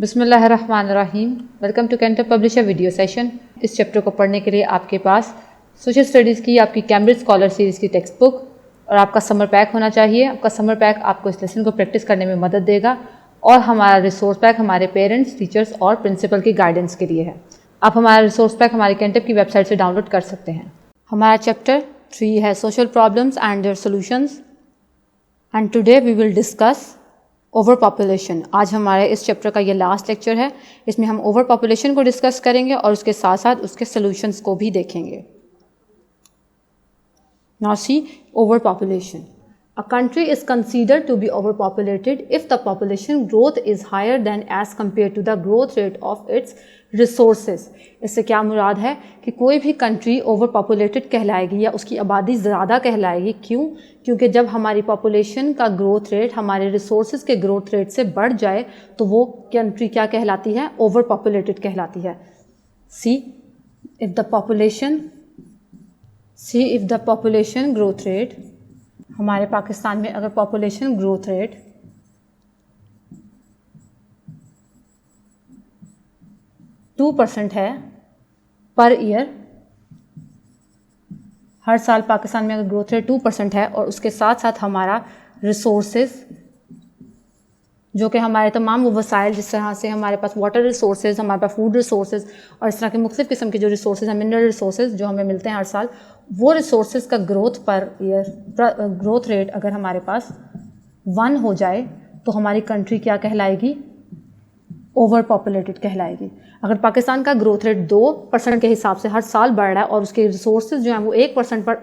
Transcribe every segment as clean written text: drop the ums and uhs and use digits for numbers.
बिस्मिल्लाहिर्रहमानिर्रहीम। Welcome to Cantor publisher video session. इस chapter को पढ़ने के लिए आपके पास सोशल स्टडीज़ की आपकी कैम्ब्रिज स्कॉलर सीरीज़ की टेक्स्ट बुक और आपका समर पैक होना चाहिए। आपका समर पैक आपको इस लेसन को प्रैक्टिस करने में मदद देगा और हमारा रिसोर्स पैक हमारे पेरेंट्स, टीचर्स और प्रिंसिपल की गाइडेंस के लिए है। आप हमारा रिसोर्स पैक हमारी कैंटर की वेबसाइट से डाउनलोड कर सकते हैं। हमारा चैप्टर 3 है social problems and their solutions and today we will discuss over population. आज हमारे इस चैप्टर का ये लास्ट लेक्चर है। इसमें हम ओवर पॉपुलेशन को डिस्कस करेंगे और उसके साथ साथ उसके सॉल्यूशंस को भी देखेंगे। Now see over population. A country is considered to be overpopulated if the population growth is higher than as compared to the growth rate of its resources। इससे क्या मुराद है कि कोई भी कंट्री ओवर पॉपुलेटेड कहलाएगी या उसकी आबादी ज़्यादा कहलाएगी। क्यों? क्योंकि जब हमारी पॉपुलेशन का ग्रोथ रेट हमारे रिसोर्सेज के ग्रोथ रेट से बढ़ जाए तो वो कंट्री क्या कहलाती है? ओवर पॉपुलेटेड कहलाती है। सी if the population growth rate, हमारे पाकिस्तान में अगर पॉपुलेशन ग्रोथ रेट 2% है पर ईयर, हर साल पाकिस्तान में अगर ग्रोथ रेट 2% है और उसके साथ साथ हमारा रिसोर्सेज जो कि हमारे तमाम वो वसाइल, जिस तरह से हमारे पास वाटर रिसोर्सेज, हमारे पास फूड रिसोर्सेज और इस तरह के मुख्तलिफ़ किस्म के जो रिसोर्सेज हैं, मिनरल रिसोर्सेज जो हमें मिलते हैं हर साल, वो रिसोर्सेज का growth per year growth rate अगर हमारे पास 1 हो जाए तो हमारी कंट्री क्या कहलाएगी? ओवर पॉपुलेटेड कहलाएगी। अगर पाकिस्तान का ग्रोथ रेट 2% के हिसाब से हर साल बढ़ रहा है और उसके रिसोर्सेज जो हैं वो 1% पर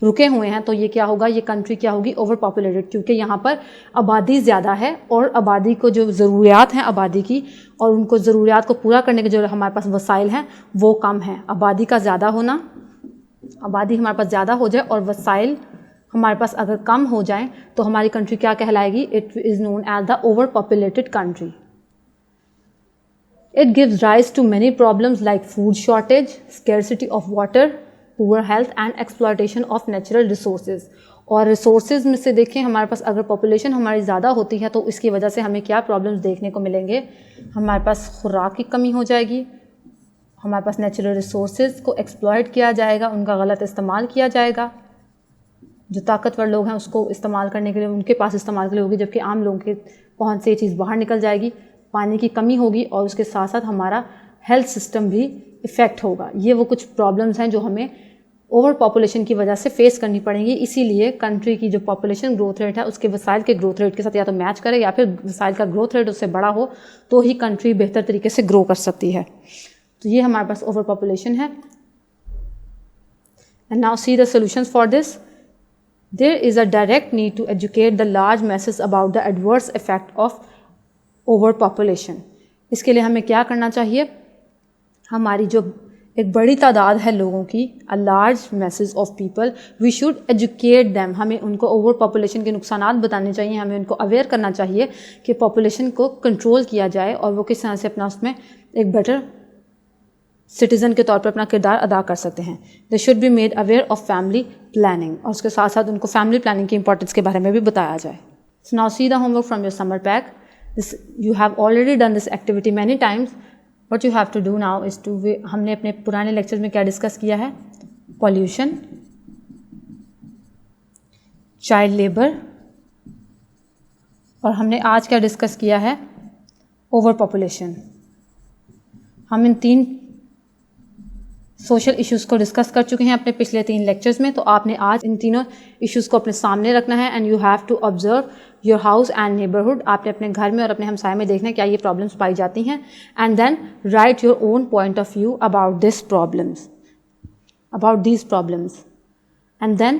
रुके हुए हैं तो ये क्या होगा? ये कंट्री क्या होगी? Over populated. क्योंकि यहाँ पर आबादी ज़्यादा है और आबादी को जो ज़रूरियात हैं आबादी की और उनको ज़रूरियात को पूरा करने के जो हमारे पास वसाइल हैं वो कम हैं। आबादी का ज़्यादा होना, आबादी हमारे पास ज़्यादा हो जाए और वसाइल हमारे पास अगर कम हो जाए तो हमारी कंट्री क्या कहलाएगी? It is known as the over populated country. It gives rise to many problems like food shortage, scarcity of water, poor health and exploitation of natural resources। और रिसोर्सेज में से देखें, हमारे पास अगर पॉपुलेशन हमारी ज़्यादा होती है तो इसकी वजह से हमें क्या प्रॉब्लम्स देखने को मिलेंगे? हमारे पास खुराक की कमी हो जाएगी, हमारे पास नेचुरल रिसोर्सेज को एक्सप्लॉइट किया जाएगा, उनका गलत इस्तेमाल किया जाएगा। जो ताकतवर लोग हैं उसको इस्तेमाल करने के लिए उनके पास इस्तेमाल के लिए होगी, जबकि आम लोगों के पहुँच से ये चीज़ बाहर निकल जाएगी। पानी की कमी होगी और उसके साथ साथ हमारा हेल्थ सिस्टम भी इफ़ेक्ट होगा। ये वो कुछ प्रॉब्लम्स हैं जो हमें ओवर पॉपुलेशन की वजह से फेस करनी पड़ेंगी। इसीलिए कंट्री की जो पॉपुलेशन ग्रोथ रेट है उसके वसाइल के ग्रोथ रेट के साथ या तो मैच करे या फिर वसाइल का ग्रोथ रेट उससे बड़ा हो तो ही कंट्री बेहतर तरीके से ग्रो कर सकती है। तो ये हमारे पास ओवर पॉपुलेशन है। And now see the solutions for this. There is a direct need to educate the large masses about the adverse effect of over population. इसके लिए हमें क्या करना चाहिए? हमारी जो एक बड़ी तादाद है लोगों की, a large masses of people, we should educate them. हमें उनको ओवर पॉपुलेशन के नुकसानात बताने चाहिए, हमें उनको अवेयर करना चाहिए कि पॉपुलेशन को कंट्रोल किया जाए और वो किस तरह से अपना उसमें एक बेटर सिटीज़न के तौर पर अपना किरदार अदा कर सकते हैं। They should be made aware of family planning और उसके साथ साथ उनको फैमिली प्लानिंग की इंपॉर्टेंस के बारे में भी बताया जाए। So now see the homework from your summer pack. You have already done this activity many times. What you have to do now is to, हमने अपने पुराने लेक्चर में क्या डिस्कस किया है? पॉल्यूशन, चाइल्ड लेबर और हमने आज क्या डिस्कस किया है? Over population. हम इन 3 सोशल इश्यूज़ को डिस्कस कर चुके हैं अपने पिछले 3 लेक्चर्स में। तो आपने आज इन तीनों इश्यूज़ को अपने सामने रखना है। And you have to observe your house and neighbourhood. आपने अपने घर में और अपने हमसाए में देखना है क्या ये प्रॉब्लम्स पाई जाती हैं। And then write your own point of view about this problems, about these problems. And then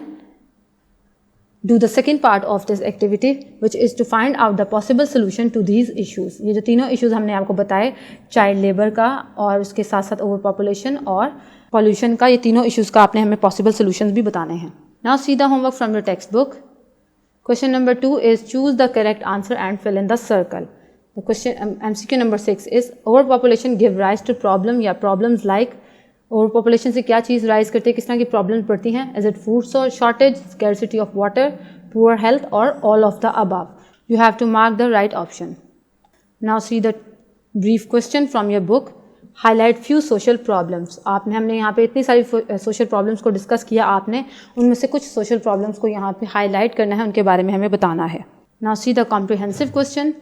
do the second part of this activity which is to find out the possible solution to these issues। ये जो तीनों issues हमने आपको बताए, child labour का और उसके साथ साथ ओवर पॉपुलेशन और पॉल्यूशन का, ये तीनों issues का आपने हमें possible solutions भी बताने हैं। Now see the homework from your textbook। Question number 2 is choose the correct answer and fill in the circle। The question MCQ number 6 is overpopulation give rise to problem या problems like। Over population से क्या चीज़ rise करती है, किस तरह की problem पड़ती हैं? Is it food shortage, scarcity of water, poor health और all of the above? You have to mark the right option. Now see the brief question from your book, highlight few social problems. हमने यहाँ पे इतनी सारी social problems को discuss किया, आपने उनमें से कुछ सोशल प्रॉब्लम्स को यहाँ पे हाईलाइट करना है, उनके बारे में हमें बताना है। Now see the comprehensive question,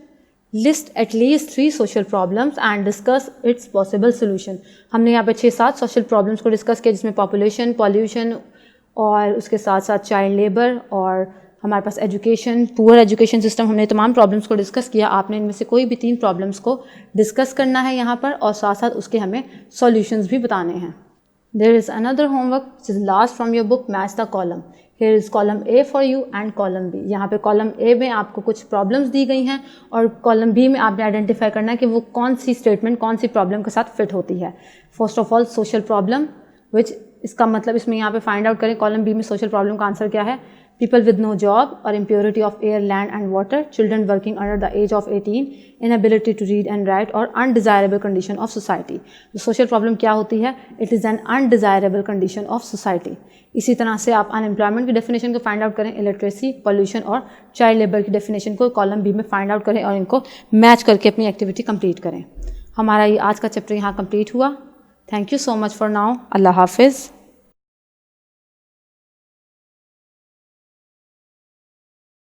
list at least 3 social problems and discuss it's possible solution. हमने यहाँ पे 6-7 सोशल प्रॉब्लम्स को डिस्कस किया, जिसमें पॉपुलेशन, पॉल्यूशन और उसके साथ साथ चाइल्ड लेबर और हमारे पास एजुकेशन, पुअर एजुकेशन सिस्टम। हमने तमाम प्रॉब्लम्स को डिस्कस किया। आपने इनमें से कोई भी 3 प्रॉब्लम्स को डिस्कस करना है यहाँ पर, और साथ साथ उसके हमें सॉल्यूशंस भी बताने हैं। There is another homework which is last from your book, match the column. Here is column A for you and column B. यहाँ पे कॉलम ए में आपको कुछ प्रॉब्लम्स दी गई हैं और कॉलम बी में आपने आइडेंटिफाई करना है कि वो कौन सी स्टेटमेंट कौन सी प्रॉब्लम के साथ फिट होती है। First of all social problem, which इसका मतलब इसमें यहाँ पे फाइंड आउट करें कॉलम बी में सोशल प्रॉब्लम का आंसर क्या है। People with no job or impurity of air, land and water, children working under the age of 18, inability to read and write or undesirable condition of society। तो social problem क्या होती है? It is an undesirable condition of society। इसी तरह से आप unemployment की definition को find out करें, illiteracy, pollution और child labor की definition को column B में find out करें और इनको match करके अपनी activity complete करें। हमारा ये आज का chapter यहाँ complete हुआ। Thank you so much for now। अल्लाह हाफिज़।